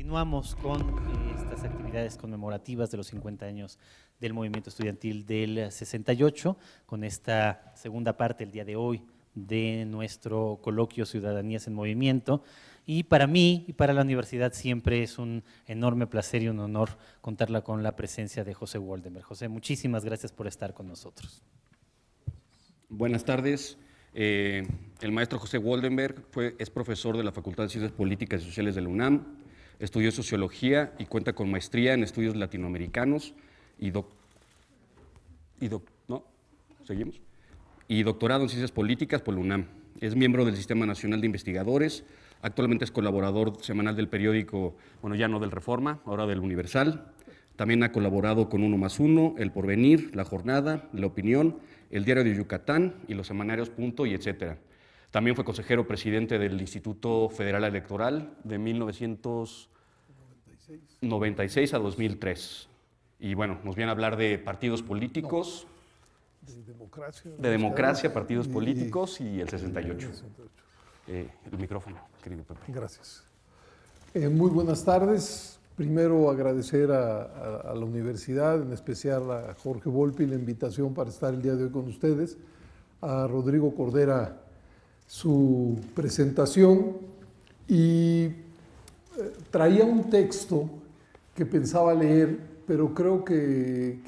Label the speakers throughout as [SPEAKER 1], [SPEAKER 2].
[SPEAKER 1] Continuamos con estas actividades conmemorativas de los 50 años del movimiento estudiantil del 68, con esta segunda parte el día de hoy de nuestro coloquio Ciudadanías en Movimiento. Y para mí y para la universidad siempre es un enorme placer y un honor contarla con la presencia de José Woldenberg. José, muchísimas gracias por estar con nosotros.
[SPEAKER 2] Buenas tardes. El maestro José Woldenberg es profesor de la Facultad de Ciencias Políticas y Sociales de la UNAM, estudió Sociología y cuenta con maestría en Estudios Latinoamericanos y doctorado en Ciencias Políticas por la UNAM. Es miembro del Sistema Nacional de Investigadores, actualmente es colaborador semanal del periódico, bueno, ya no del Reforma, ahora del Universal. También ha colaborado con 1+1, El Porvenir, La Jornada, La Opinión, El Diario de Yucatán y los semanarios Punto y etcétera. También fue consejero presidente del Instituto Federal Electoral de 1996 a 2003. Y bueno, nos viene a hablar de partidos políticos, de democracia, partidos políticos y el 68. El micrófono, querido Pepe.
[SPEAKER 3] Gracias. Muy buenas tardes. Primero agradecer a la universidad, en especial a Jorge Volpi, la invitación para estar el día de hoy con ustedes, a Rodrigo Cordera su presentación, y traía un texto que pensaba leer, pero creo que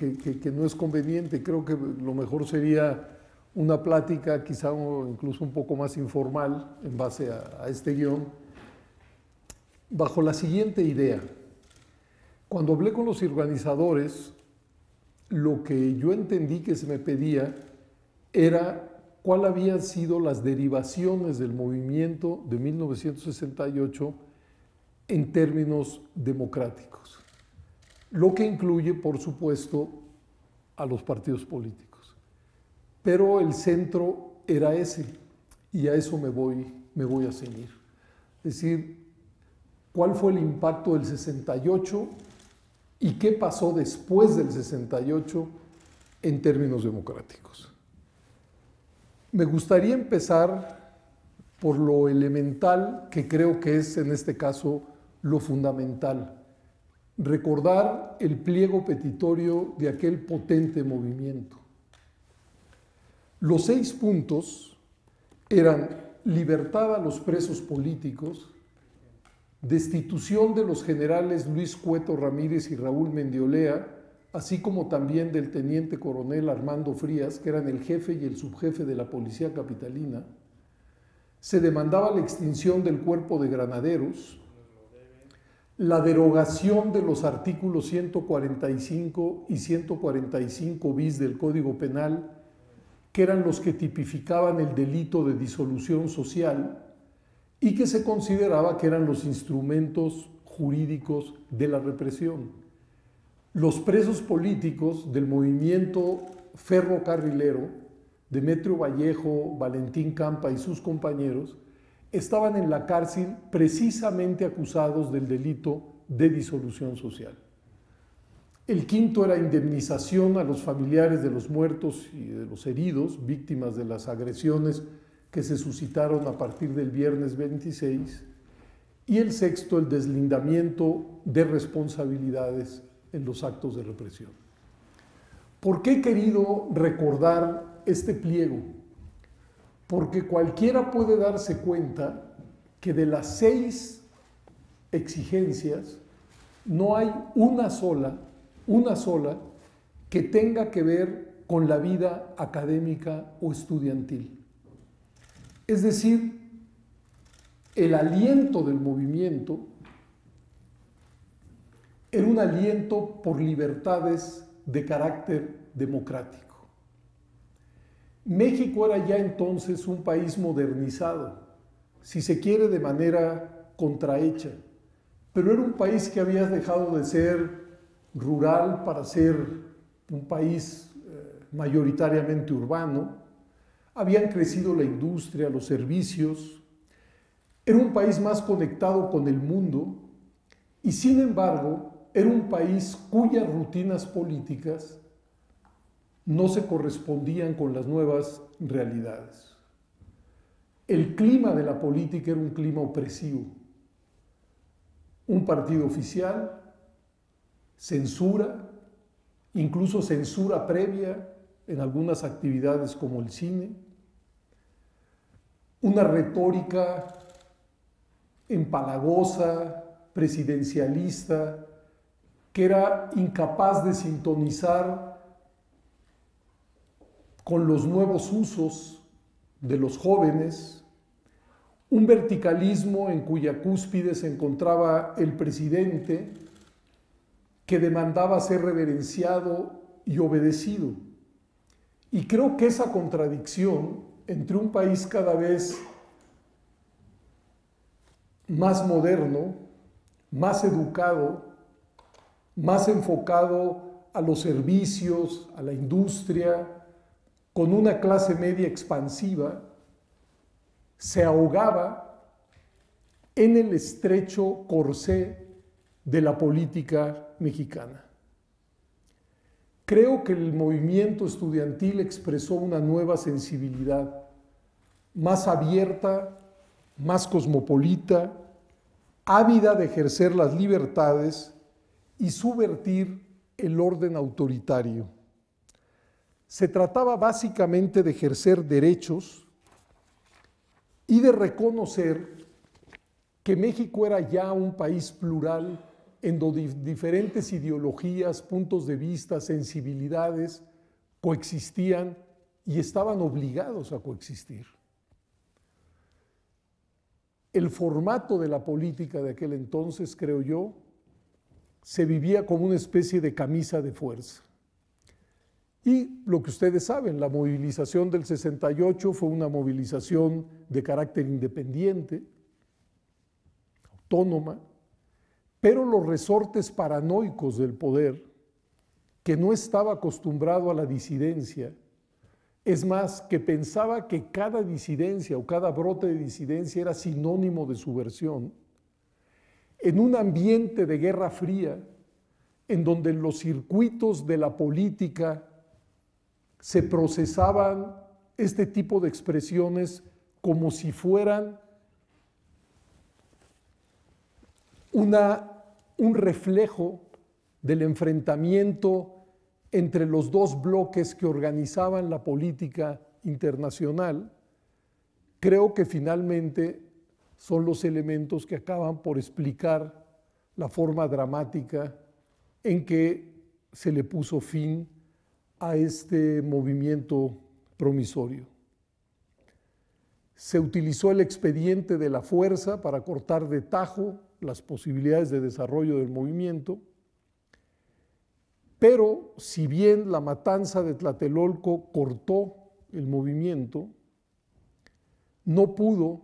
[SPEAKER 3] no es conveniente. Creo que lo mejor sería una plática quizá incluso un poco más informal en base a este guión, bajo la siguiente idea. Cuando hablé con los organizadores, lo que yo entendí que se me pedía era cuál habían sido las derivaciones del movimiento de 1968 en términos democráticos, lo que incluye, por supuesto, a los partidos políticos. Pero el centro era ese, y a eso me voy a ceñir. Es decir, ¿cuál fue el impacto del 68 y qué pasó después del 68 en términos democráticos? Me gustaría empezar por lo elemental, que creo que es en este caso lo fundamental. Recordar el pliego petitorio de aquel potente movimiento. Los 6 puntos eran: libertad a los presos políticos, destitución de los generales Luis Cueto Ramírez y Raúl Mendiolea, así como también del teniente coronel Armando Frías, que eran el jefe y el subjefe de la policía capitalina. Se demandaba la extinción del cuerpo de granaderos, la derogación de los artículos 145 y 145 bis del Código Penal, que eran los que tipificaban el delito de disolución social y que se consideraba que eran los instrumentos jurídicos de la represión. Los presos políticos del movimiento ferrocarrilero, Demetrio Vallejo, Valentín Campa y sus compañeros, estaban en la cárcel precisamente acusados del delito de disolución social. El quinto era indemnización a los familiares de los muertos y de los heridos, víctimas de las agresiones que se suscitaron a partir del viernes 26. Y el sexto, el deslindamiento de responsabilidades en los actos de represión. ¿Por qué he querido recordar este pliego? Porque cualquiera puede darse cuenta que de las 6 exigencias no hay una sola que tenga que ver con la vida académica o estudiantil. Es decir, el aliento del movimiento era un aliento por libertades de carácter democrático. México era ya entonces un país modernizado, si se quiere de manera contrahecha, pero era un país que había dejado de ser rural para ser un país mayoritariamente urbano. Habían crecido la industria, los servicios. Era un país más conectado con el mundo y, sin embargo, era un país cuyas rutinas políticas no se correspondían con las nuevas realidades. El clima de la política era un clima opresivo. un partido oficial, censura, incluso censura previa en algunas actividades como el cine, una retórica empalagosa, presidencialista, que era incapaz de sintonizar con los nuevos usos de los jóvenes, un verticalismo en cuya cúspide se encontraba el presidente, que demandaba ser reverenciado y obedecido. Y creo que esa contradicción entre un país cada vez más moderno, más educado, más enfocado a los servicios, a la industria, con una clase media expansiva, se ahogaba en el estrecho corsé de la política mexicana. Creo que el movimiento estudiantil expresó una nueva sensibilidad, más abierta, más cosmopolita, ávida de ejercer las libertades y subvertir el orden autoritario. Se trataba básicamente de ejercer derechos y de reconocer que México era ya un país plural en donde diferentes ideologías, puntos de vista, sensibilidades coexistían y estaban obligados a coexistir. El formato de la política de aquel entonces, creo yo, se vivía como una especie de camisa de fuerza. Y lo que ustedes saben, la movilización del 68 fue una movilización de carácter independiente, autónoma, pero los resortes paranoicos del poder, que no estaba acostumbrado a la disidencia, es más, que pensaba que cada disidencia o cada brote de disidencia era sinónimo de subversión, en un ambiente de Guerra Fría, en donde en los circuitos de la política se procesaban este tipo de expresiones como si fueran un reflejo del enfrentamiento entre los dos bloques que organizaban la política internacional, creo que finalmente son los elementos que acaban por explicar la forma dramática en que se le puso fin a este movimiento promisorio. Se utilizó el expediente de la fuerza para cortar de tajo las posibilidades de desarrollo del movimiento, pero si bien la matanza de Tlatelolco cortó el movimiento, no pudo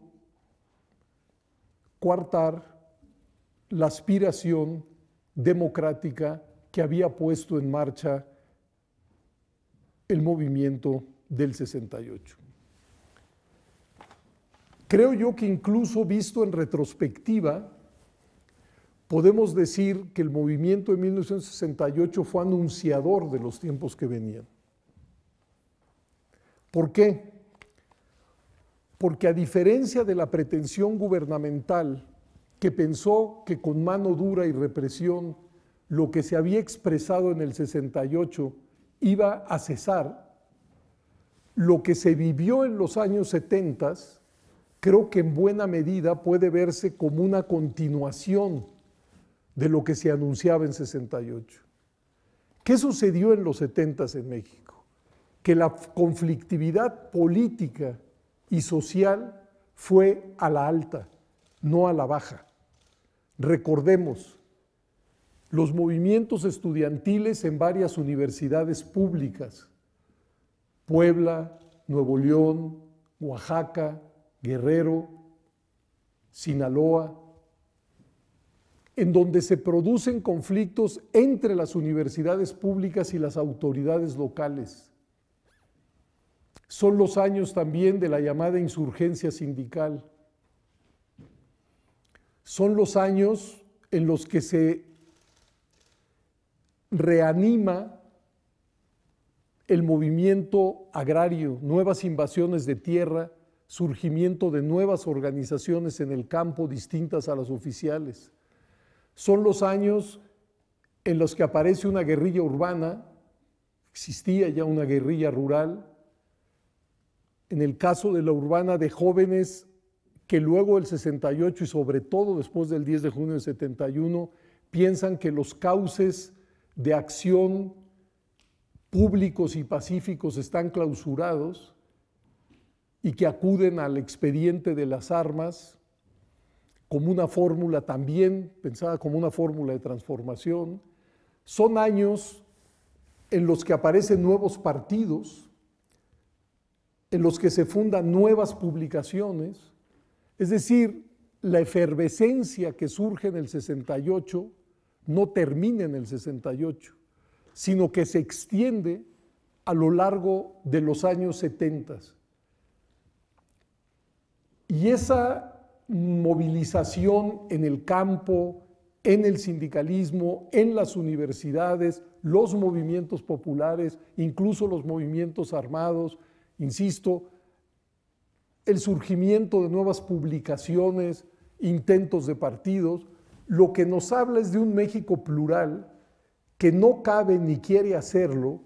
[SPEAKER 3] coartar la aspiración democrática que había puesto en marcha el movimiento del 68. Creo yo que incluso visto en retrospectiva, podemos decir que el movimiento de 1968 fue anunciador de los tiempos que venían. ¿Por qué? Porque a diferencia de la pretensión gubernamental que pensó que con mano dura y represión lo que se había expresado en el 68 iba a cesar, lo que se vivió en los años 70 creo que en buena medida puede verse como una continuación de lo que se anunciaba en 68. ¿Qué sucedió en los 70 en México? Que la conflictividad política y social fue a la alta, no a la baja. Recordemos, los movimientos estudiantiles en varias universidades públicas, Puebla, Nuevo León, Oaxaca, Guerrero, Sinaloa, en donde se producen conflictos entre las universidades públicas y las autoridades locales. Son los años también de la llamada insurgencia sindical. Son los años en los que se reanima el movimiento agrario, nuevas invasiones de tierra, surgimiento de nuevas organizaciones en el campo distintas a las oficiales. Son los años en los que aparece una guerrilla urbana, existía ya una guerrilla rural. En el caso de la urbana, de jóvenes que luego del 68 y sobre todo después del 10 de junio del 71 piensan que los cauces de acción públicos y pacíficos están clausurados y que acuden al expediente de las armas como una fórmula también pensada como una fórmula de transformación. Son años en los que aparecen nuevos partidos, en los que se fundan nuevas publicaciones, es decir, la efervescencia que surge en el 68 no termina en el 68, sino que se extiende a lo largo de los años 70. Y esa movilización en el campo, en el sindicalismo, en las universidades, los movimientos populares, incluso los movimientos armados, insisto, el surgimiento de nuevas publicaciones, intentos de partidos, lo que nos habla es de un México plural que no cabe ni quiere hacerlo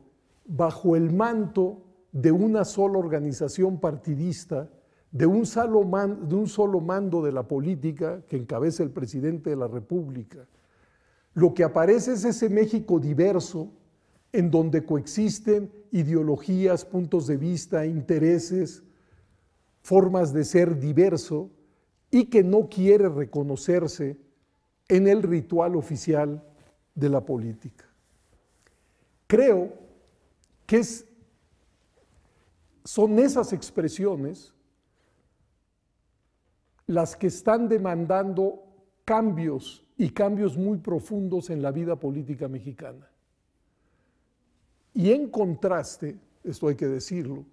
[SPEAKER 3] bajo el manto de una sola organización partidista, de un solo mando de la política que encabeza el presidente de la República. Lo que aparece es ese México diverso, en donde coexisten ideologías, puntos de vista, intereses, formas de ser diverso, y que no quiere reconocerse en el ritual oficial de la política. Creo que son esas expresiones las que están demandando cambios, y cambios muy profundos en la vida política mexicana. Y en contraste, esto hay que decirlo,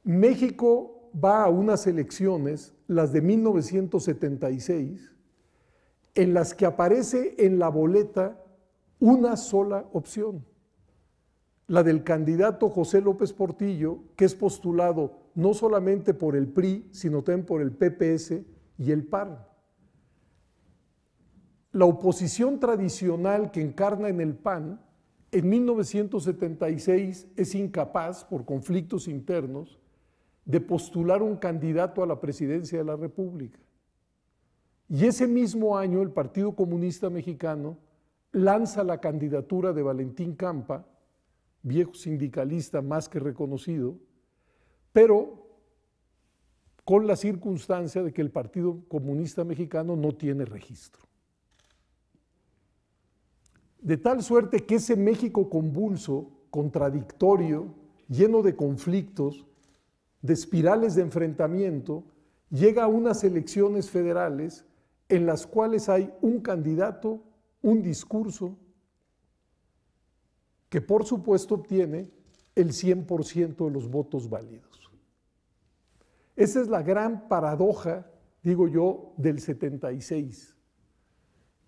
[SPEAKER 3] México va a unas elecciones, las de 1976, en las que aparece en la boleta una sola opción, la del candidato José López Portillo, que es postulado no solamente por el PRI, sino también por el PPS y el PAN. La oposición tradicional que encarna en el PAN, en 1976 es incapaz, por conflictos internos, de postular un candidato a la presidencia de la República. Y ese mismo año el Partido Comunista Mexicano lanza la candidatura de Valentín Campa, viejo sindicalista más que reconocido, pero con la circunstancia de que el Partido Comunista Mexicano no tiene registro. De tal suerte que ese México convulso, contradictorio, lleno de conflictos, de espirales de enfrentamiento, llega a unas elecciones federales en las cuales hay un candidato, un discurso, que por supuesto obtiene el 100% de los votos válidos. Esa es la gran paradoja, digo yo, del 76.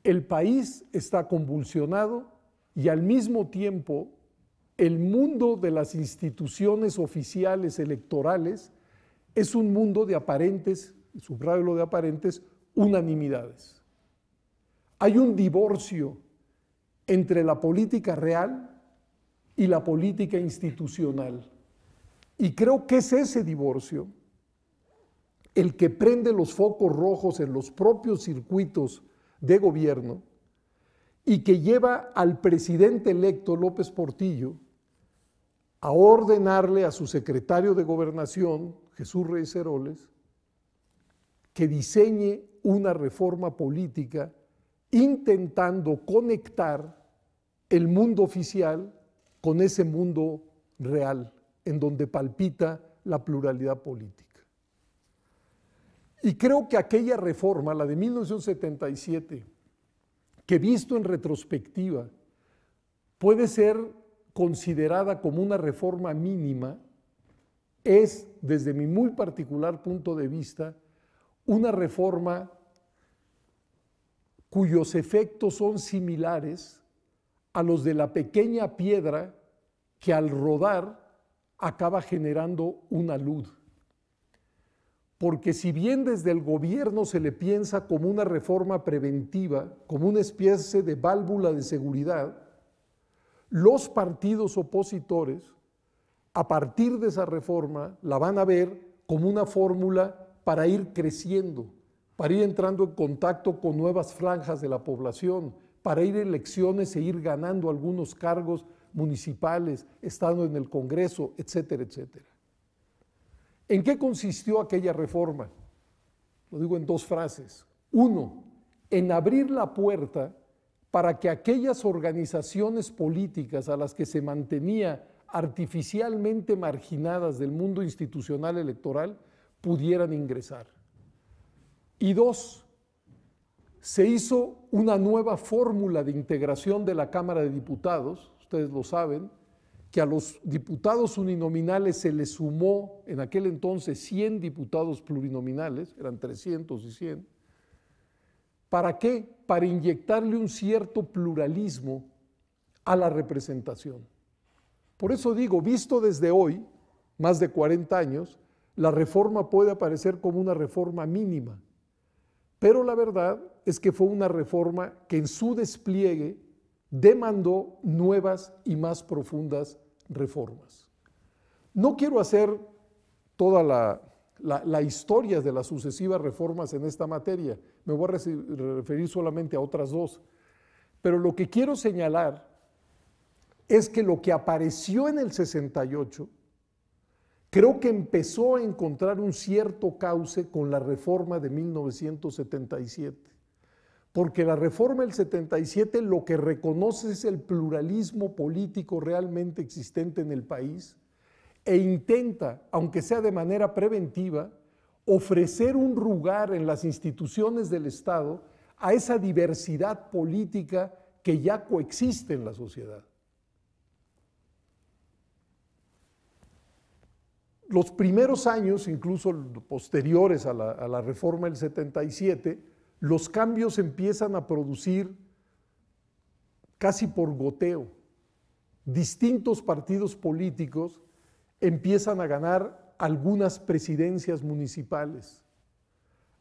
[SPEAKER 3] El país está convulsionado y al mismo tiempo el mundo de las instituciones oficiales electorales es un mundo de aparentes, subrayo lo de aparentes, unanimidades. Hay un divorcio entre la política real y la política institucional. Y creo que es ese divorcio el que prende los focos rojos en los propios circuitos de gobierno y que lleva al presidente electo López Portillo a ordenarle a su secretario de Gobernación, Jesús Reyes Heroles, que diseñe una reforma política intentando conectar el mundo oficial con ese mundo real, en donde palpita la pluralidad política. Y creo que aquella reforma, la de 1977, que visto en retrospectiva, puede ser considerada como una reforma mínima, es, desde mi muy particular punto de vista, una reforma cuyos efectos son similares a los de la pequeña piedra que al rodar acaba generando una luz. porque si bien desde el gobierno se le piensa como una reforma preventiva, como una especie de válvula de seguridad, los partidos opositores, a partir de esa reforma, la van a ver como una fórmula para ir creciendo, para ir entrando en contacto con nuevas franjas de la población, para ir a elecciones e ir ganando algunos cargos municipales, estando en el Congreso, etcétera, etcétera. ¿En qué consistió aquella reforma? Lo digo en dos frases. Uno, en abrir la puerta para que aquellas organizaciones políticas a las que se mantenía artificialmente marginadas del mundo institucional electoral pudieran ingresar. Y dos, se hizo una nueva fórmula de integración de la Cámara de Diputados, ustedes lo saben, que a los diputados uninominales se les sumó en aquel entonces 100 diputados plurinominales, eran 300 y 100. ¿Para qué? Para inyectarle un cierto pluralismo a la representación. Por eso digo, visto desde hoy, más de 40 años, la reforma puede aparecer como una reforma mínima, pero la verdad es que fue una reforma que en su despliegue demandó nuevas y más profundas reformas. No quiero hacer toda la historia de las sucesivas reformas en esta materia, me voy a referir solamente a otras dos, pero lo que quiero señalar es que lo que apareció en el 68 creo que empezó a encontrar un cierto cauce con la reforma de 1977. Porque la reforma del 77 lo que reconoce es el pluralismo político realmente existente en el país e intenta, aunque sea de manera preventiva, ofrecer un lugar en las instituciones del Estado a esa diversidad política que ya coexiste en la sociedad. Los primeros años, incluso posteriores a la reforma del 77, los cambios empiezan a producir casi por goteo. Distintos partidos políticos empiezan a ganar algunas presidencias municipales.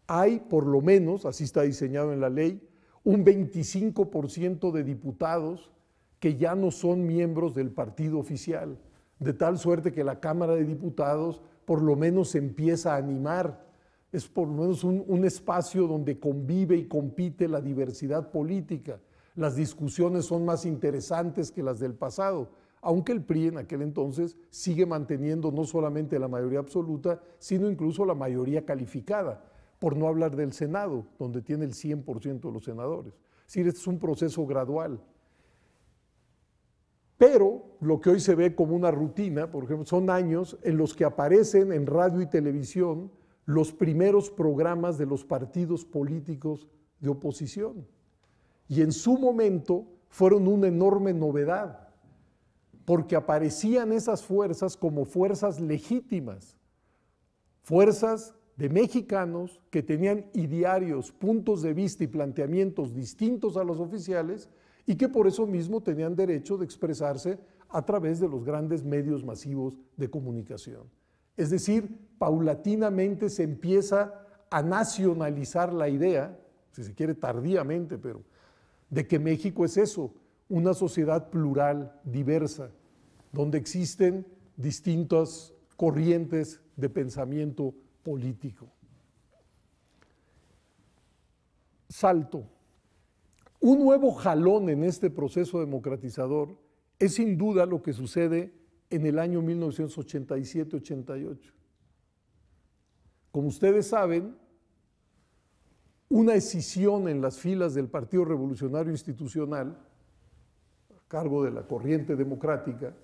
[SPEAKER 3] Hay, por lo menos, así está diseñado en la ley, un 25% de diputados que ya no son miembros del partido oficial, de tal suerte que la Cámara de Diputados por lo menos se empieza a animar. Es por lo menos un espacio donde convive y compite la diversidad política. Las discusiones son más interesantes que las del pasado, aunque el PRI en aquel entonces sigue manteniendo no solamente la mayoría absoluta, sino incluso la mayoría calificada, por no hablar del Senado, donde tiene el 100% de los senadores. Es decir, este es un proceso gradual. Pero lo que hoy se ve como una rutina, por ejemplo, son años en los que aparecen en radio y televisión los primeros programas de los partidos políticos de oposición. Y en su momento fueron una enorme novedad, porque aparecían esas fuerzas como fuerzas legítimas, fuerzas de mexicanos que tenían idearios, puntos de vista y planteamientos distintos a los oficiales y que por eso mismo tenían derecho de expresarse a través de los grandes medios masivos de comunicación. Es decir, paulatinamente se empieza a nacionalizar la idea, si se quiere tardíamente, pero de que México es eso, una sociedad plural, diversa, donde existen distintas corrientes de pensamiento político. Salto. Un nuevo jalón en este proceso democratizador es sin duda lo que sucede en el año 1987-88. Como ustedes saben, una escisión en las filas del Partido Revolucionario Institucional, a cargo de la corriente democrática,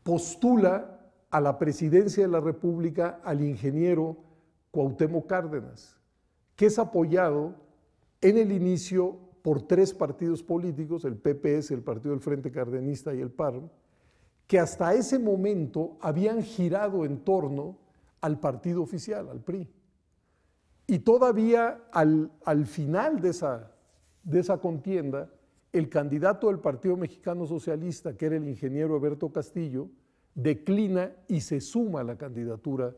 [SPEAKER 3] postula a la presidencia de la República al ingeniero Cuauhtémoc Cárdenas, que es apoyado en el inicio por tres partidos políticos, el PPS, el Partido del Frente Cardenista y el PARM, que hasta ese momento habían girado en torno al partido oficial, al PRI. Y todavía al final de esa contienda, el candidato del Partido Mexicano Socialista, que era el ingeniero Eberto Castillo, declina y se suma a la candidatura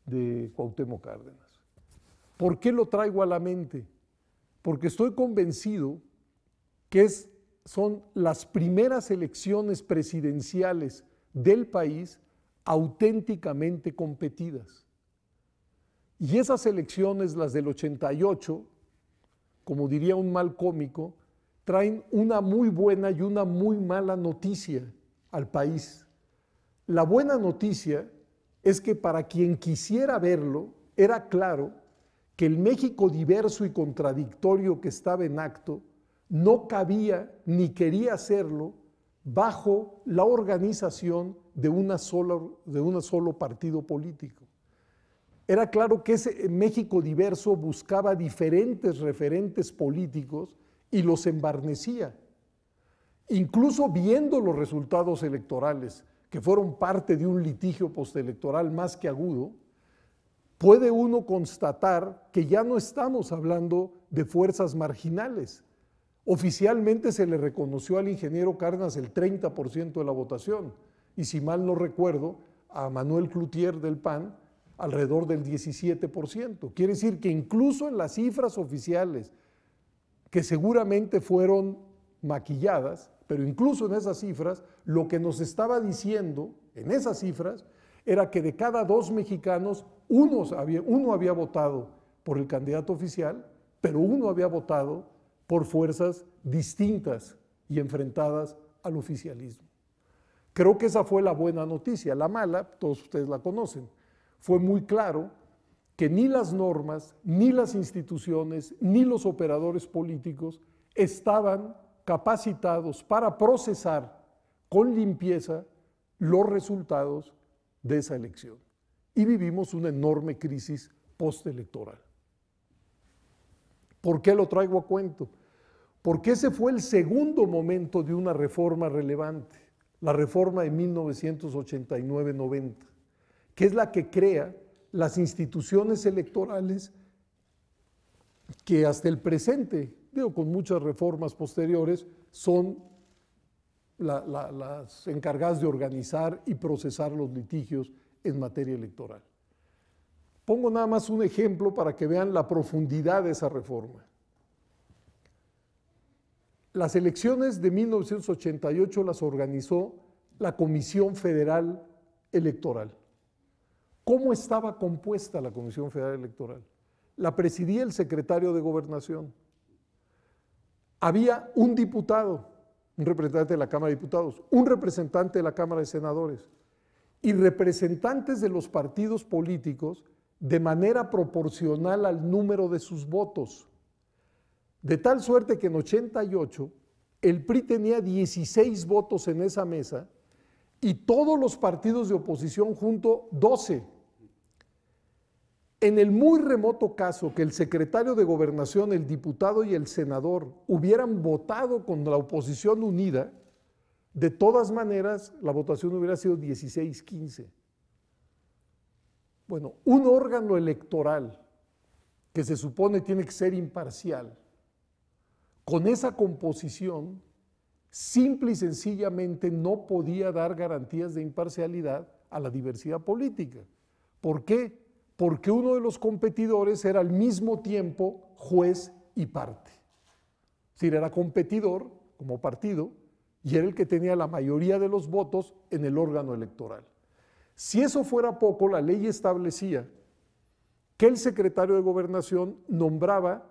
[SPEAKER 3] de Cuauhtémoc Cárdenas. ¿Por qué lo traigo a la mente? Porque estoy convencido que son las primeras elecciones presidenciales del país auténticamente competidas. Y esas elecciones, las del 88, como diría un mal cómico, traen una muy buena y una muy mala noticia al país. La buena noticia es que para quien quisiera verlo, era claro que el México diverso y contradictorio que estaba en acto no cabía ni quería hacerlo bajo la organización de un solo partido político. Era claro que ese México diverso buscaba diferentes referentes políticos y los embarnecía. Incluso viendo los resultados electorales, que fueron parte de un litigio postelectoral más que agudo, puede uno constatar que ya no estamos hablando de fuerzas marginales. Oficialmente se le reconoció al ingeniero Cárdenas el 30% de la votación, y si mal no recuerdo, a Manuel Cloutier del PAN alrededor del 17%. Quiere decir que incluso en las cifras oficiales, que seguramente fueron maquilladas, pero incluso en esas cifras, lo que nos estaba diciendo en esas cifras era que de cada 2 mexicanos, uno había votado por el candidato oficial, pero uno había votado por fuerzas distintas y enfrentadas al oficialismo. Creo que esa fue la buena noticia. La mala, todos ustedes la conocen, fue muy claro que ni las normas, ni las instituciones, ni los operadores políticos estaban capacitados para procesar con limpieza los resultados de esa elección. Y vivimos una enorme crisis postelectoral. ¿Por qué lo traigo a cuento? Porque ese fue el segundo momento de una reforma relevante, la reforma de 1989-90, que es la que crea las instituciones electorales que hasta el presente, con muchas reformas posteriores, son las encargadas de organizar y procesar los litigios en materia electoral. Pongo nada más un ejemplo para que vean la profundidad de esa reforma. Las elecciones de 1988 las organizó la Comisión Federal Electoral. ¿Cómo estaba compuesta la Comisión Federal Electoral? La presidía el secretario de Gobernación. Había un diputado, un representante de la Cámara de Diputados, un representante de la Cámara de Senadores y representantes de los partidos políticos de manera proporcional al número de sus votos. De tal suerte que en 88 el PRI tenía 16 votos en esa mesa y todos los partidos de oposición junto 12. En el muy remoto caso que el secretario de Gobernación, el diputado y el senador hubieran votado con la oposición unida, de todas maneras la votación hubiera sido 16-15. Bueno, un órgano electoral que se supone tiene que ser imparcial, con esa composición, simple y sencillamente no podía dar garantías de imparcialidad a la diversidad política. ¿Por qué? Porque uno de los competidores era al mismo tiempo juez y parte. Es decir, era competidor como partido y era el que tenía la mayoría de los votos en el órgano electoral. Si eso fuera poco, la ley establecía que el secretario de Gobernación nombraba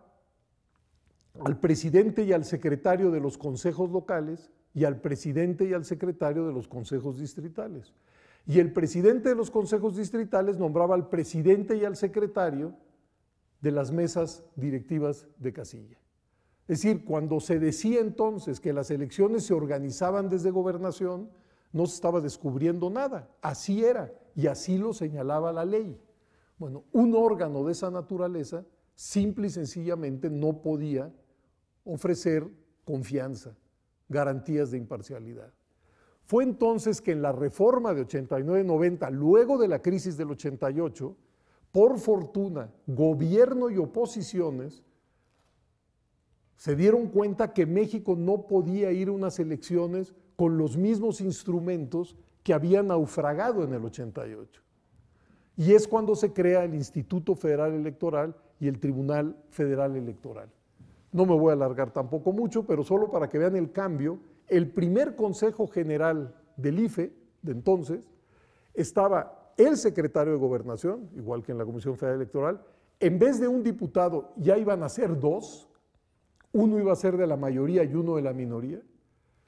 [SPEAKER 3] al presidente y al secretario de los consejos locales y al presidente y al secretario de los consejos distritales. Y el presidente de los consejos distritales nombraba al presidente y al secretario de las mesas directivas de casilla. Es decir, cuando se decía entonces que las elecciones se organizaban desde Gobernación, no se estaba descubriendo nada, así era y así lo señalaba la ley. Bueno, un órgano de esa naturaleza simple y sencillamente no podía ofrecer confianza, garantías de imparcialidad. Fue entonces que en la reforma de 89-90, luego de la crisis del 88, por fortuna, gobierno y oposiciones se dieron cuenta que México no podía ir a unas elecciones con los mismos instrumentos que habían naufragado en el 88. Y es cuando se crea el Instituto Federal Electoral y el Tribunal Federal Electoral. No me voy a alargar tampoco mucho, pero solo para que vean el cambio, el primer Consejo General del IFE, de entonces, estaba el secretario de Gobernación, igual que en la Comisión Federal Electoral. En vez de un diputado, ya iban a ser dos. Uno iba a ser de la mayoría y uno de la minoría.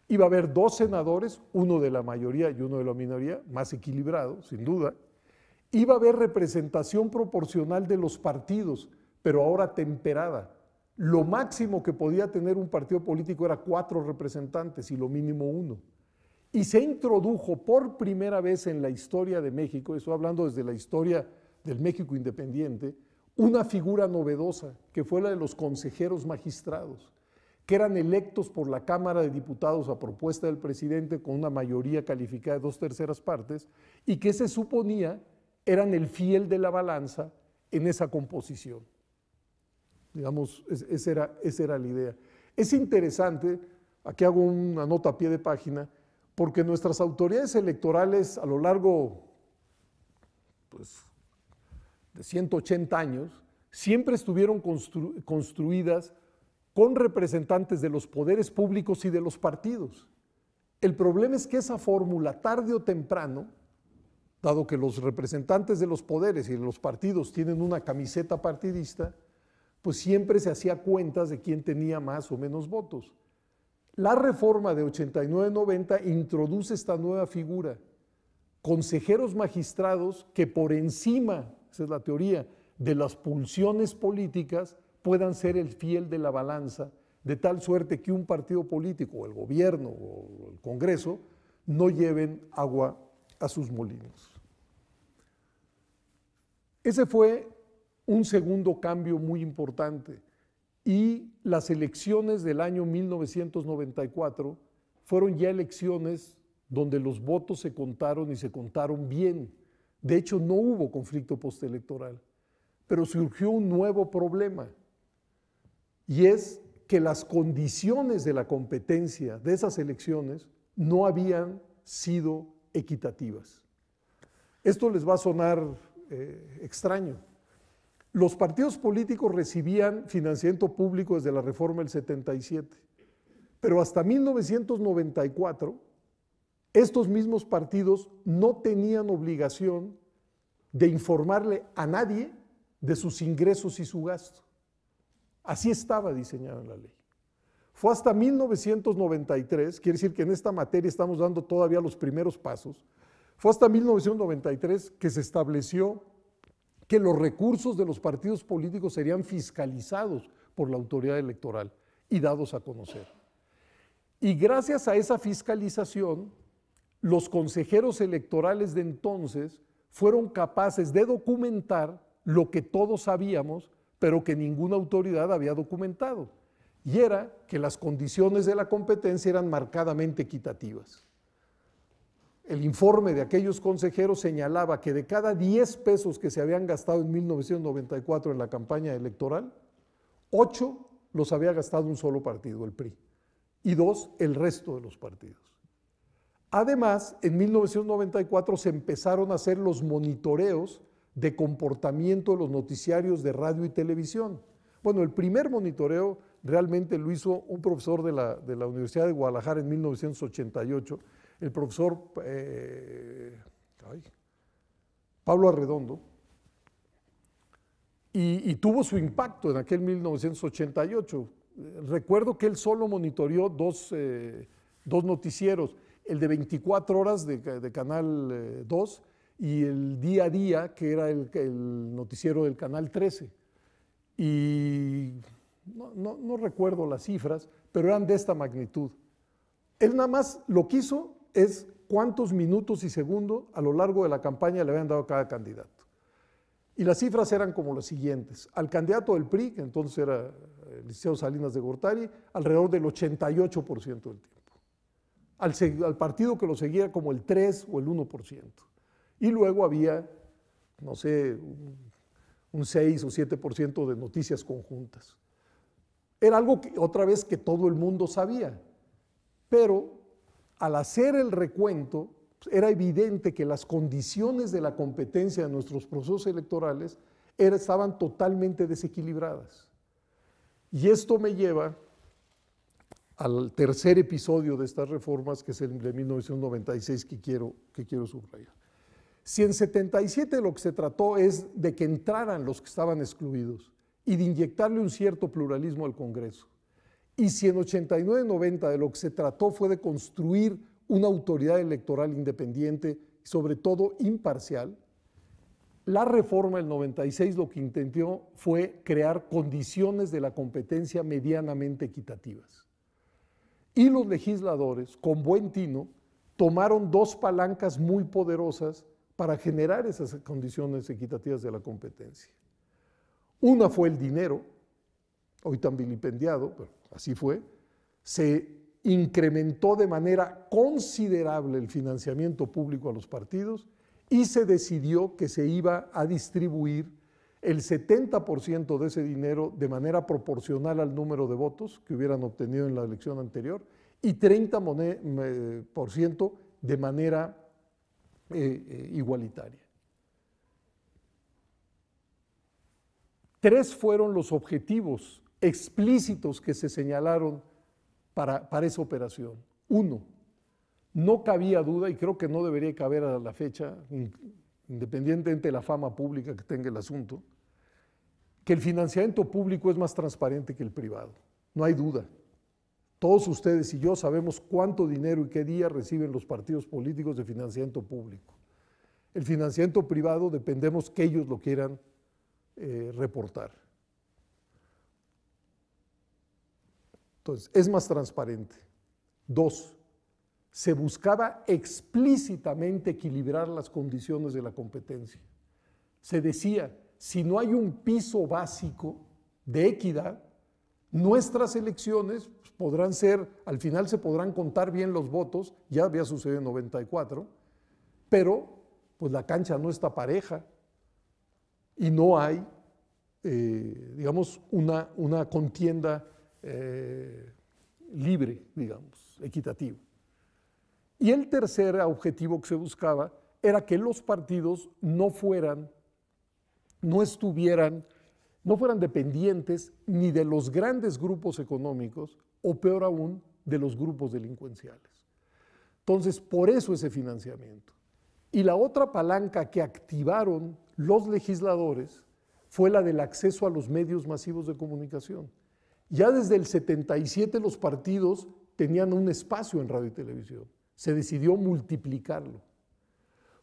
[SPEAKER 3] Iba a haber dos senadores, uno de la mayoría y uno de la minoría, más equilibrado, sin duda. Iba a haber representación proporcional de los partidos, pero ahora temperada. Lo máximo que podía tener un partido político era 4 representantes y lo mínimo 1. Y se introdujo por primera vez en la historia de México, estoy hablando desde la historia del México independiente, una figura novedosa, que fue la de los consejeros magistrados, que eran electos por la Cámara de Diputados a propuesta del presidente con una mayoría calificada de 2/3 partes, y que se suponía eran el fiel de la balanza en esa composición. Digamos, esa era la idea. Es interesante, aquí hago una nota a pie de página, porque nuestras autoridades electorales a lo largo de 180 años siempre estuvieron construidas con representantes de los poderes públicos y de los partidos. El problema es que esa fórmula, tarde o temprano, dado que los representantes de los poderes y de los partidos tienen una camiseta partidista, pues siempre se hacía cuentas de quién tenía más o menos votos. La reforma de 89-90 introduce esta nueva figura, consejeros magistrados que por encima, esa es la teoría, de las pulsiones políticas puedan ser el fiel de la balanza, de tal suerte que un partido político, o el gobierno o el Congreso, no lleven agua a sus molinos. Ese fue un segundo cambio muy importante, y las elecciones del año 1994 fueron ya elecciones donde los votos se contaron y se contaron bien. De hecho, no hubo conflicto postelectoral, pero surgió un nuevo problema, y es que las condiciones de la competencia de esas elecciones no habían sido equitativas. Esto les va a sonar extraño. Los partidos políticos recibían financiamiento público desde la reforma del 77, pero hasta 1994 estos mismos partidos no tenían obligación de informarle a nadie de sus ingresos y su gasto. Así estaba diseñada la ley. Fue hasta 1993, quiere decir que en esta materia estamos dando todavía los primeros pasos, fue hasta 1993 que se estableció que los recursos de los partidos políticos serían fiscalizados por la autoridad electoral y dados a conocer. Y gracias a esa fiscalización, los consejeros electorales de entonces fueron capaces de documentar lo que todos sabíamos, pero que ninguna autoridad había documentado, y era que las condiciones de la competencia eran marcadamente equitativas. El informe de aquellos consejeros señalaba que de cada 10 pesos que se habían gastado en 1994 en la campaña electoral, 8 los había gastado un solo partido, el PRI, y 2 el resto de los partidos. Además, en 1994 se empezaron a hacer los monitoreos de comportamiento de los noticiarios de radio y televisión. Bueno, el primer monitoreo realmente lo hizo un profesor de la Universidad de Guadalajara en 1988, el profesor Pablo Arredondo, y tuvo su impacto en aquel 1988. Recuerdo que él solo monitoreó dos noticieros, el de 24 horas de Canal 2 y el Día a Día, que era el noticiero del Canal 13. Y no recuerdo las cifras, pero eran de esta magnitud. Él nada más lo que hizo es cuántos minutos y segundos a lo largo de la campaña le habían dado a cada candidato. Y las cifras eran como las siguientes. Al candidato del PRI, que entonces era el licenciado Salinas de Gortari, alrededor del 88% del tiempo. Al partido que lo seguía como el 3 o el 1%. Y luego había, no sé, un 6 o 7% de noticias conjuntas. Era algo que, otra vez, que todo el mundo sabía, pero al hacer el recuento era evidente que las condiciones de la competencia de nuestros procesos electorales estaban totalmente desequilibradas. Y esto me lleva al tercer episodio de estas reformas, que es el de 1996, que quiero subrayar. Si en 77 lo que se trató es de que entraran los que estaban excluidos y de inyectarle un cierto pluralismo al Congreso, y si en 89-90 de lo que se trató fue de construir una autoridad electoral independiente y sobre todo imparcial, la reforma del 96 lo que intentó fue crear condiciones de la competencia medianamente equitativas. Y los legisladores, con buen tino, tomaron dos palancas muy poderosas para generar esas condiciones equitativas de la competencia. Una fue el dinero, hoy tan vilipendiado, pero así fue. Se incrementó de manera considerable el financiamiento público a los partidos y se decidió que se iba a distribuir el 70% de ese dinero de manera proporcional al número de votos que hubieran obtenido en la elección anterior y 30% de manera igualitaria. Tres fueron los objetivos explícitos que se señalaron para esa operación. Uno, no cabía duda, y creo que no debería caber a la fecha, independientemente de la fama pública que tenga el asunto, que el financiamiento público es más transparente que el privado. No hay duda. Todos ustedes y yo sabemos cuánto dinero y qué día reciben los partidos políticos de financiamiento público. El financiamiento privado dependemos que ellos lo quieran reportar. Entonces, es más transparente. Dos, se buscaba explícitamente equilibrar las condiciones de la competencia. Se decía, si no hay un piso básico de equidad, nuestras elecciones podrán ser, al final se podrán contar bien los votos, ya había sucedido en 94, pero pues la cancha no está pareja y no hay, digamos, una contienda libre, digamos, equitativa. Y el tercer objetivo que se buscaba era que los partidos no fueran dependientes ni de los grandes grupos económicos o peor aún, de los grupos delincuenciales. Entonces, por eso ese financiamiento. Y la otra palanca que activaron los legisladores fue la del acceso a los medios masivos de comunicación. Ya desde el 77 los partidos tenían un espacio en radio y televisión. Se decidió multiplicarlo.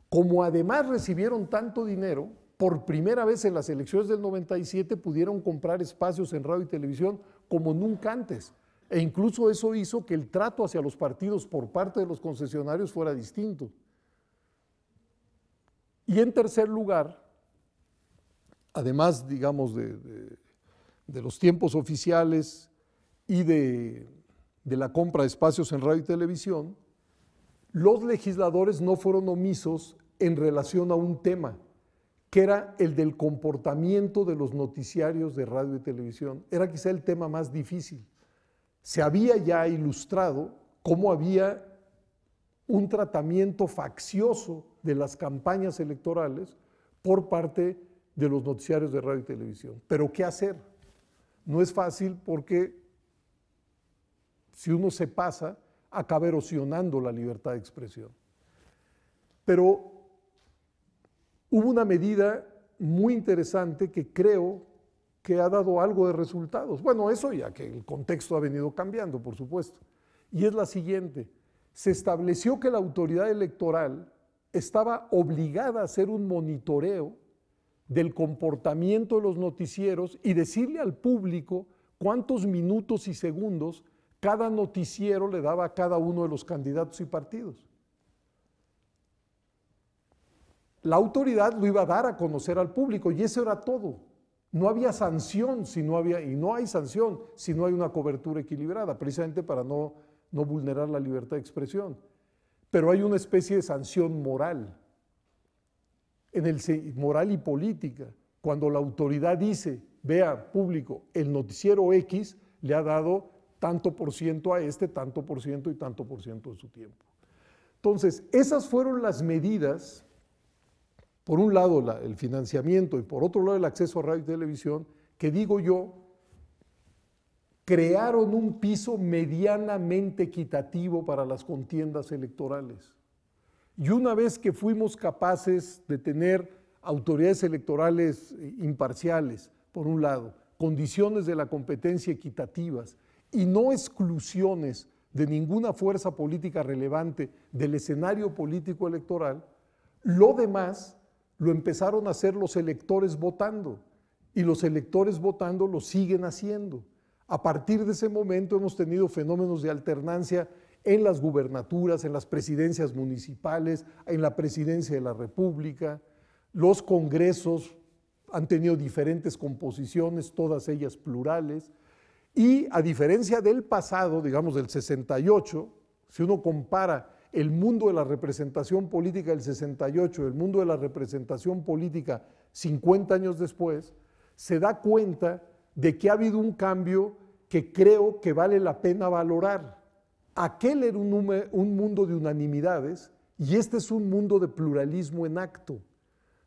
[SPEAKER 3] Como además recibieron tanto dinero, por primera vez en las elecciones del 97 pudieron comprar espacios en radio y televisión como nunca antes. E incluso eso hizo que el trato hacia los partidos por parte de los concesionarios fuera distinto. Y en tercer lugar, además, digamos, de los tiempos oficiales y de la compra de espacios en radio y televisión, los legisladores no fueron omisos en relación a un tema, que era el del comportamiento de los noticiarios de radio y televisión. Era quizá el tema más difícil. Se había ya ilustrado cómo había un tratamiento faccioso de las campañas electorales por parte de los noticiarios de radio y televisión. Pero ¿qué hacer? No es fácil porque si uno se pasa, acaba erosionando la libertad de expresión. Pero hubo una medida muy interesante que creo que ha dado algo de resultados. Bueno, eso ya que el contexto ha venido cambiando, por supuesto. Y es la siguiente: se estableció que la autoridad electoral estaba obligada a hacer un monitoreo del comportamiento de los noticieros y decirle al público cuántos minutos y segundos cada noticiero le daba a cada uno de los candidatos y partidos. La autoridad lo iba a dar a conocer al público y eso era todo. No había sanción si no había, y no hay sanción si no hay una cobertura equilibrada, precisamente para no vulnerar la libertad de expresión. Pero hay una especie de sanción moral, moral y política. Cuando la autoridad dice, vea público, el noticiero X le ha dado tanto por ciento a este, tanto por ciento y tanto por ciento de su tiempo. Entonces, esas fueron las medidas, por un lado el financiamiento y por otro lado el acceso a radio y televisión, que digo yo, crearon un piso medianamente equitativo para las contiendas electorales. Y una vez que fuimos capaces de tener autoridades electorales imparciales, por un lado, condiciones de la competencia equitativas y no exclusiones de ninguna fuerza política relevante del escenario político electoral, lo demás lo empezaron a hacer los electores votando, y los electores votando lo siguen haciendo. A partir de ese momento hemos tenido fenómenos de alternancia en las gubernaturas, en las presidencias municipales, en la presidencia de la República. Los congresos han tenido diferentes composiciones, todas ellas plurales, y a diferencia del pasado, digamos del 68, si uno compara el mundo de la representación política del 68 y el mundo de la representación política 50 años después, se da cuenta de que ha habido un cambio que creo que vale la pena valorar. Aquel era un mundo de unanimidades y este es un mundo de pluralismo en acto.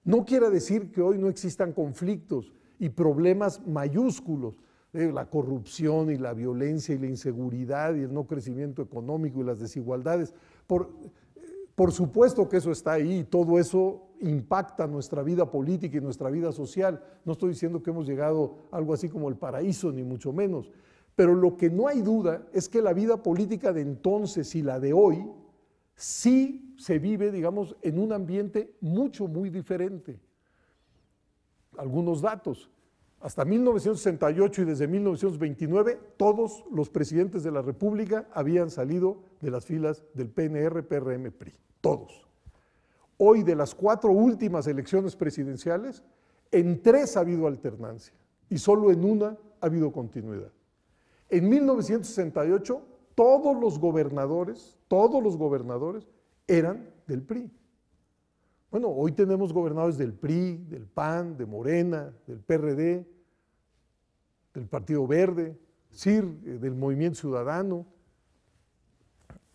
[SPEAKER 3] No quiere decir que hoy no existan conflictos y problemas mayúsculos, la corrupción y la violencia y la inseguridad y el no crecimiento económico y las desigualdades. Por supuesto que eso está ahí y todo eso impacta nuestra vida política y nuestra vida social. No estoy diciendo que hemos llegado a algo así como el paraíso, ni mucho menos. Pero lo que no hay duda es que la vida política de entonces y la de hoy sí se vive, digamos, en un ambiente muy diferente. Algunos datos. Hasta 1968 y desde 1929, todos los presidentes de la República habían salido de las filas del PNR, PRM, PRI. Todos. Hoy, de las 4 últimas elecciones presidenciales, en 3 ha habido alternancia y solo en una ha habido continuidad. En 1968, todos los gobernadores eran del PRI. Bueno, hoy tenemos gobernadores del PRI, del PAN, de Morena, del PRD, del Partido Verde, CIR, del Movimiento Ciudadano.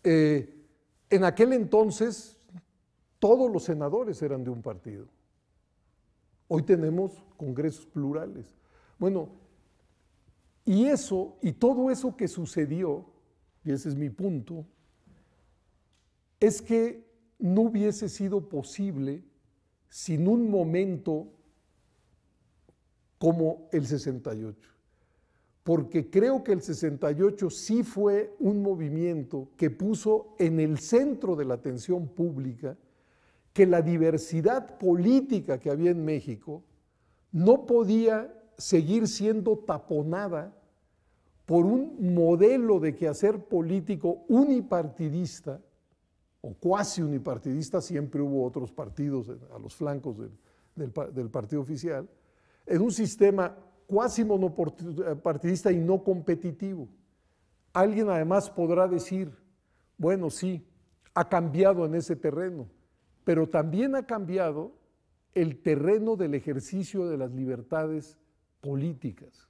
[SPEAKER 3] En aquel entonces, todos los senadores eran de un partido. Hoy tenemos congresos plurales. Bueno, y todo eso que sucedió, y ese es mi punto, es que no hubiese sido posible sin un momento como el 68. Porque creo que el 68 sí fue un movimiento que puso en el centro de la atención pública que la diversidad política que había en México no podía seguir siendo taponada por un modelo de quehacer político unipartidista o cuasi unipartidista, siempre hubo otros partidos a los flancos del partido oficial, en un sistema cuasi monopartidista y no competitivo. Alguien además podrá decir, bueno, sí, ha cambiado en ese terreno, pero también ha cambiado el terreno del ejercicio de las libertades políticas.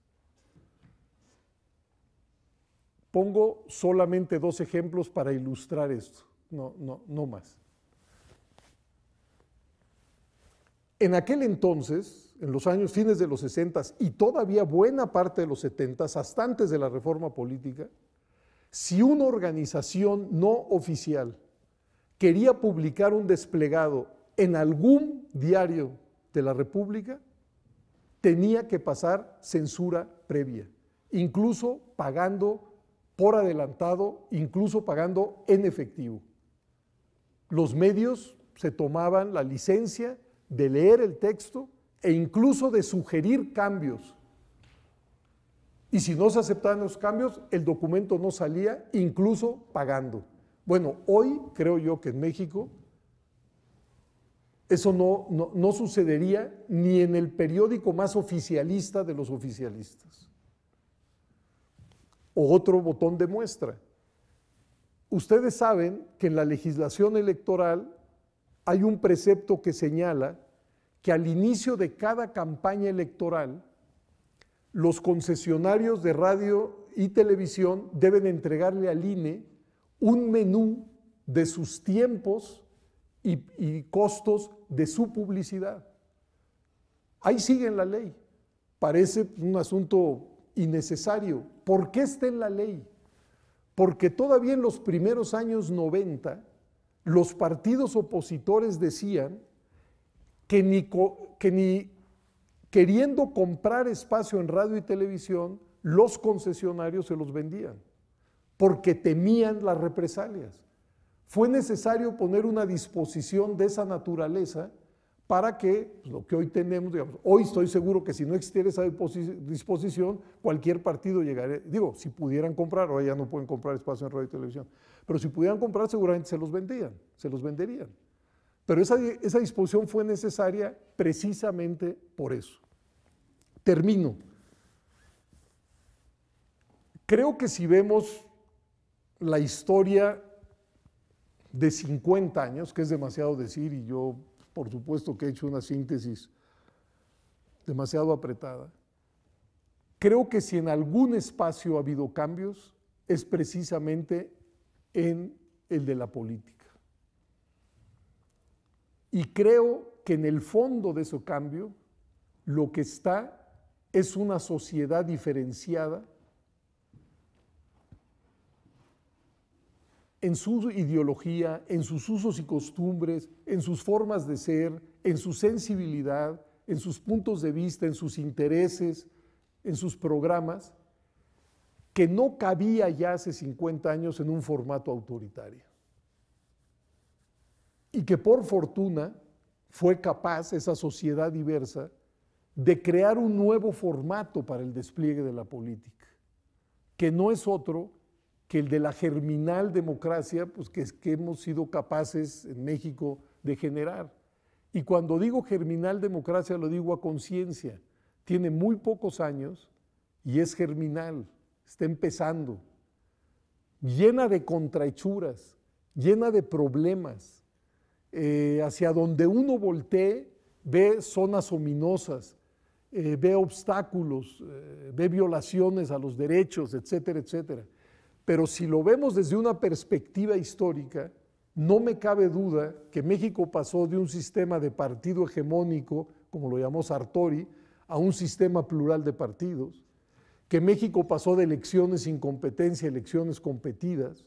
[SPEAKER 3] Pongo solamente 2 ejemplos para ilustrar esto, no más. En aquel entonces, en los años fines de los 60 y todavía buena parte de los 70, hasta antes de la reforma política, si una organización no oficial quería publicar un desplegado en algún diario de la República, tenía que pasar censura previa, incluso pagando por adelantado, incluso pagando en efectivo. Los medios se tomaban la licencia de leer el texto e incluso de sugerir cambios. Y si no se aceptaban los cambios, el documento no salía, incluso pagando. Bueno, hoy creo yo que en México eso no sucedería ni en el periódico más oficialista de los oficialistas. O otro botón de muestra. Ustedes saben que en la legislación electoral hay un precepto que señala que al inicio de cada campaña electoral, los concesionarios de radio y televisión deben entregarle al INE un menú de sus tiempos y costos de su publicidad. Ahí sigue en la ley. Parece un asunto innecesario. ¿Por qué está en la ley? Porque todavía en los primeros años 90, los partidos opositores decían que ni queriendo comprar espacio en radio y televisión, los concesionarios se los vendían, porque temían las represalias. Fue necesario poner una disposición de esa naturaleza para que lo que hoy tenemos, digamos, hoy estoy seguro que si no existiera esa disposición, cualquier partido llegaría, digo, si pudieran comprar, ahora ya no pueden comprar espacio en radio y televisión, pero si pudieran comprar seguramente se los venderían. Pero esa disposición fue necesaria precisamente por eso. Termino. Creo que si vemos la historia de 50 años, que es demasiado decir, y yo por supuesto que he hecho una síntesis demasiado apretada, creo que si en algún espacio ha habido cambios, es precisamente en el de la política. Y creo que en el fondo de ese cambio, lo que está es una sociedad diferenciada en su ideología, en sus usos y costumbres, en sus formas de ser, en su sensibilidad, en sus puntos de vista, en sus intereses, en sus programas, que no cabía ya hace 50 años en un formato autoritario. Y que por fortuna fue capaz esa sociedad diversa de crear un nuevo formato para el despliegue de la política, que no es otro que el de la germinal democracia, pues que hemos sido capaces en México de generar. Y cuando digo germinal democracia lo digo a conciencia, tiene muy pocos años y es germinal, está empezando, llena de contrahechuras, llena de problemas, hacia donde uno voltee ve zonas ominosas, ve obstáculos, ve violaciones a los derechos, etcétera, etcétera. Pero si lo vemos desde una perspectiva histórica, no me cabe duda que México pasó de un sistema de partido hegemónico, como lo llamó Sartori, a un sistema plural de partidos, que México pasó de elecciones sin competencia a elecciones competidas,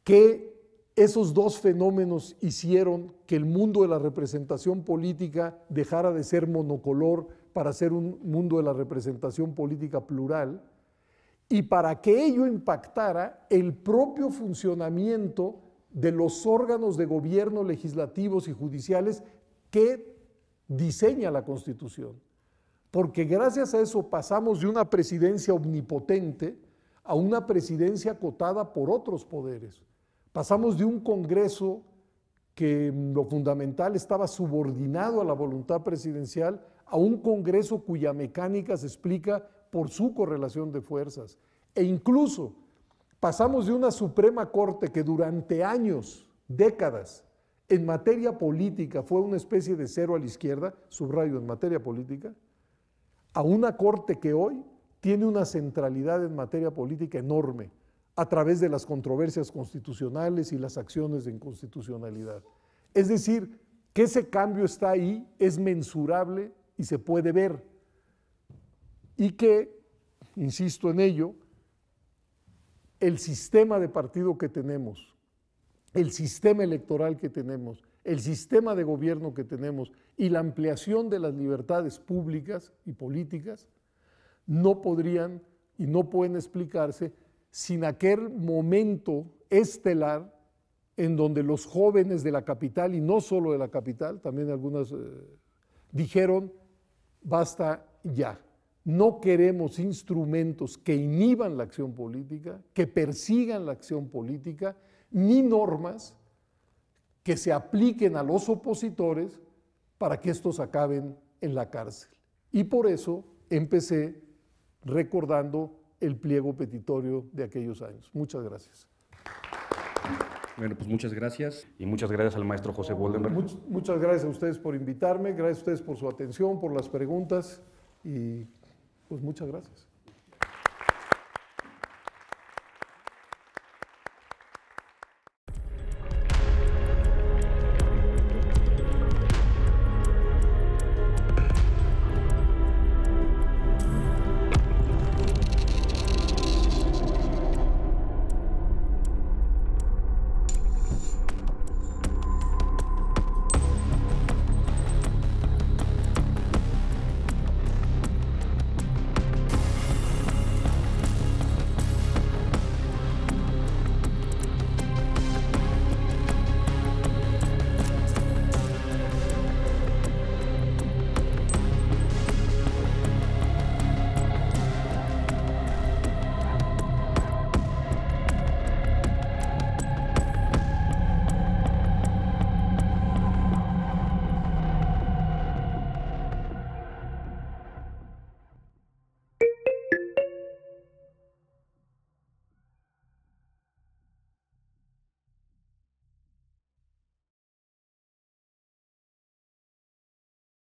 [SPEAKER 3] que esos dos fenómenos hicieron que el mundo de la representación política dejara de ser monocolor para ser un mundo de la representación política plural, y para que ello impactara el propio funcionamiento de los órganos de gobierno legislativos y judiciales que diseña la Constitución. Porque gracias a eso pasamos de una presidencia omnipotente a una presidencia acotada por otros poderes. Pasamos de un Congreso que en lo fundamental estaba subordinado a la voluntad presidencial a un Congreso cuya mecánica se explica por su correlación de fuerzas. E incluso pasamos de una Suprema Corte que durante años, décadas, en materia política fue una especie de cero a la izquierda, subrayo en materia política, a una Corte que hoy tiene una centralidad en materia política enorme a través de las controversias constitucionales y las acciones de inconstitucionalidad. Es decir, que ese cambio está ahí, es mensurable y se puede ver. Y que, insisto en ello, el sistema de partido que tenemos, el sistema electoral que tenemos, el sistema de gobierno que tenemos y la ampliación de las libertades públicas y políticas no podrían y no pueden explicarse sin aquel momento estelar en donde los jóvenes de la capital, y no solo de la capital, también algunas dijeron, basta ya. No queremos instrumentos que inhiban la acción política, que persigan la acción política, ni normas que se apliquen a los opositores para que estos acaben en la cárcel. Y por eso empecé recordando el pliego petitorio de aquellos años. Muchas gracias.
[SPEAKER 2] Bueno, pues muchas gracias y muchas gracias al maestro José Woldenberg.
[SPEAKER 3] Muchas gracias a ustedes por invitarme, gracias a ustedes por su atención, por las preguntas y pues muchas gracias.